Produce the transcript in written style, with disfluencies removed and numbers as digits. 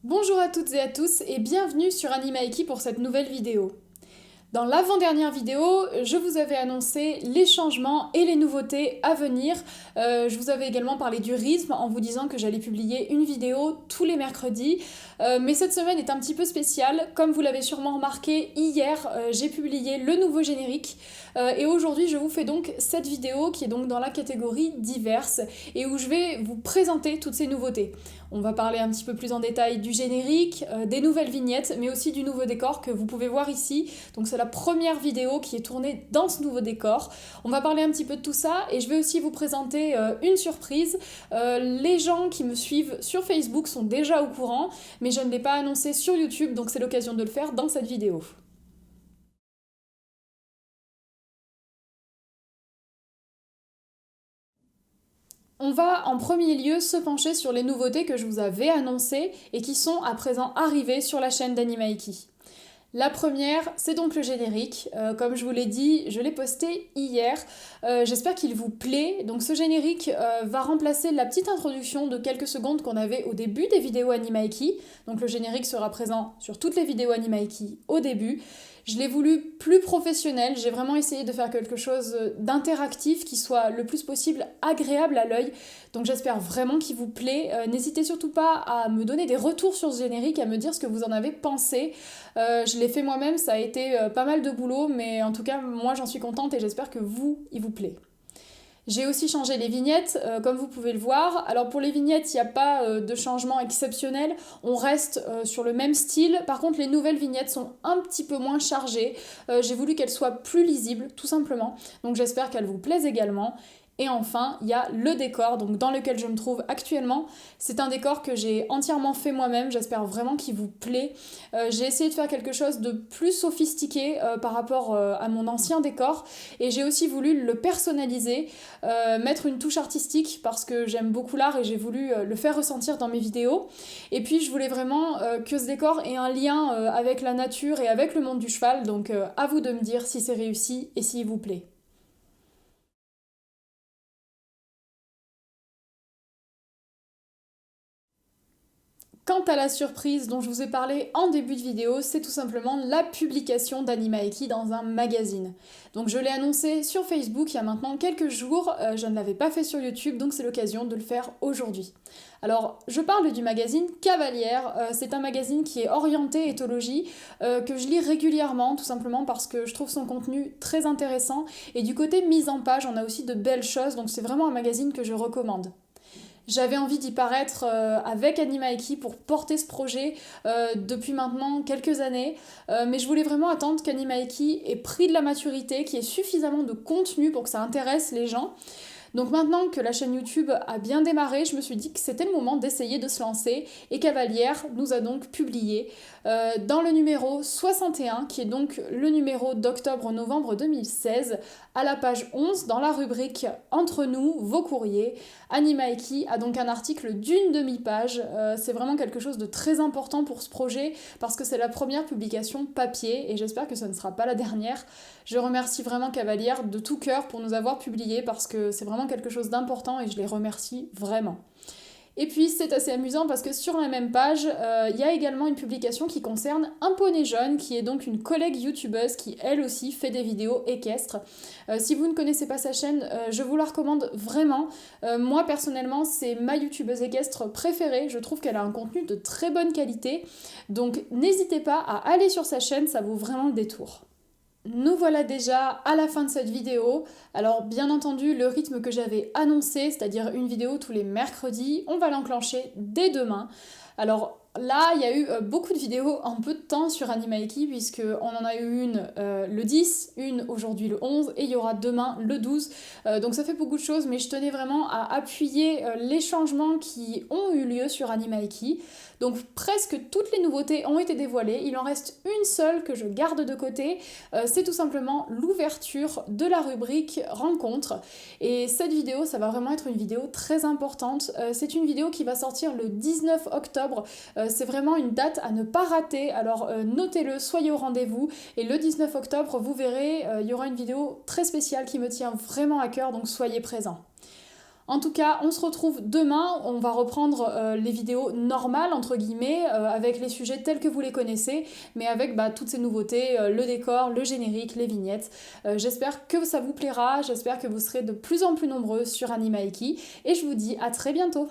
Bonjour à toutes et à tous et bienvenue sur Animaiki pour cette nouvelle vidéo. Dans l'avant-dernière vidéo, je vous avais annoncé les changements et les nouveautés à venir. Je vous avais également parlé du rythme en vous disant que j'allais publier une vidéo tous les mercredis. Mais cette semaine est un petit peu spéciale. Comme vous l'avez sûrement remarqué, hier, j'ai publié le nouveau générique. Et aujourd'hui, je vous fais donc cette vidéo qui est donc dans la catégorie diverses et où je vais vous présenter toutes ces nouveautés. On va parler un petit peu plus en détail du générique, des nouvelles vignettes, mais aussi du nouveau décor que vous pouvez voir ici. Donc c'est la première vidéo qui est tournée dans ce nouveau décor. On va parler un petit peu de tout ça et je vais aussi vous présenter une surprise. Les gens qui me suivent sur Facebook sont déjà au courant, mais je ne l'ai pas annoncé sur YouTube, donc c'est l'occasion de le faire dans cette vidéo. On va en premier lieu se pencher sur les nouveautés que je vous avais annoncées et qui sont à présent arrivées sur la chaîne d'Animaiki. La première, c'est donc le générique. Comme je vous l'ai dit, je l'ai posté hier. J'espère qu'il vous plaît. Donc ce générique va remplacer la petite introduction de quelques secondes qu'on avait au début des vidéos Animaiki. Donc le générique sera présent sur toutes les vidéos Animaiki au début. Je l'ai voulu plus professionnel, j'ai vraiment essayé de faire quelque chose d'interactif qui soit le plus possible agréable à l'œil. Donc j'espère vraiment qu'il vous plaît. N'hésitez surtout pas à me donner des retours sur ce générique, à me dire ce que vous en avez pensé. Je l'ai fait moi-même, ça a été pas mal de boulot, mais en tout cas moi j'en suis contente et j'espère que vous, il vous plaît. J'ai aussi changé les vignettes, comme vous pouvez le voir. Alors pour les vignettes, il n'y a pas de changement exceptionnel, on reste sur le même style. Par contre, les nouvelles vignettes sont un petit peu moins chargées. J'ai voulu qu'elles soient plus lisibles, tout simplement. Donc j'espère qu'elles vous plaisent également. Et enfin, il y a le décor donc dans lequel je me trouve actuellement. C'est un décor que j'ai entièrement fait moi-même, j'espère vraiment qu'il vous plaît. J'ai essayé de faire quelque chose de plus sophistiqué par rapport à mon ancien décor et j'ai aussi voulu le personnaliser, mettre une touche artistique parce que j'aime beaucoup l'art et j'ai voulu le faire ressentir dans mes vidéos. Et puis je voulais vraiment que ce décor ait un lien avec la nature et avec le monde du cheval, donc à vous de me dire si c'est réussi et s'il vous plaît. Quant à la surprise dont je vous ai parlé en début de vidéo, c'est tout simplement la publication d'Animaeki dans un magazine. Donc je l'ai annoncé sur Facebook il y a maintenant quelques jours, je ne l'avais pas fait sur YouTube, donc c'est l'occasion de le faire aujourd'hui. Alors je parle du magazine Cavalière, c'est un magazine qui est orienté éthologie, que je lis régulièrement tout simplement parce que je trouve son contenu très intéressant et du côté mise en page on a aussi de belles choses, donc c'est vraiment un magazine que je recommande. J'avais envie d'y paraître avec Animaeki pour porter ce projet depuis maintenant quelques années, mais je voulais vraiment attendre qu'Animaeki ait pris de la maturité, qu'il y ait suffisamment de contenu pour que ça intéresse les gens. Donc maintenant que la chaîne YouTube a bien démarré, je me suis dit que c'était le moment d'essayer de se lancer et Cavalière nous a donc publié dans le numéro 61, qui est donc le numéro d'octobre-novembre 2016, à la page 11, dans la rubrique Entre nous, vos courriers, Animaeki a donc un article d'une demi-page. C'est vraiment quelque chose de très important pour ce projet parce que c'est la première publication papier et j'espère que ce ne sera pas la dernière. Je remercie vraiment Cavalière de tout cœur pour nous avoir publié parce que c'est vraiment quelque chose d'important et je les remercie vraiment. Et puis c'est assez amusant parce que sur la même page, il y a également une publication qui concerne un poney jaune qui est donc une collègue youtubeuse qui elle aussi fait des vidéos équestres. Si vous ne connaissez pas sa chaîne, je vous la recommande vraiment. Moi personnellement c'est ma youtubeuse équestre préférée, je trouve qu'elle a un contenu de très bonne qualité. Donc n'hésitez pas à aller sur sa chaîne, ça vaut vraiment le détour. Nous voilà déjà à la fin de cette vidéo. Alors bien entendu, le rythme que j'avais annoncé, c'est-à-dire une vidéo tous les mercredis, on va l'enclencher dès demain. Alors là, il y a eu beaucoup de vidéos en peu de temps sur Animaeki, puisqu'on en a eu une le 10, une aujourd'hui le 11, et il y aura demain le 12. Donc ça fait beaucoup de choses, mais je tenais vraiment à appuyer les changements qui ont eu lieu sur Animaeki. Donc presque toutes les nouveautés ont été dévoilées, il en reste une seule que je garde de côté, c'est tout simplement l'ouverture de la rubrique rencontre. Et cette vidéo, ça va vraiment être une vidéo très importante. C'est une vidéo qui va sortir le 19 octobre. C'est vraiment une date à ne pas rater. Alors notez-le, soyez au rendez-vous. Et le 19 octobre, vous verrez, il y aura une vidéo très spéciale qui me tient vraiment à cœur, donc soyez présents. En tout cas, on se retrouve demain, on va reprendre les vidéos normales, entre guillemets, avec les sujets tels que vous les connaissez, mais avec toutes ces nouveautés, le décor, le générique, les vignettes. J'espère que ça vous plaira, j'espère que vous serez de plus en plus nombreux sur Animaeki, et je vous dis à très bientôt.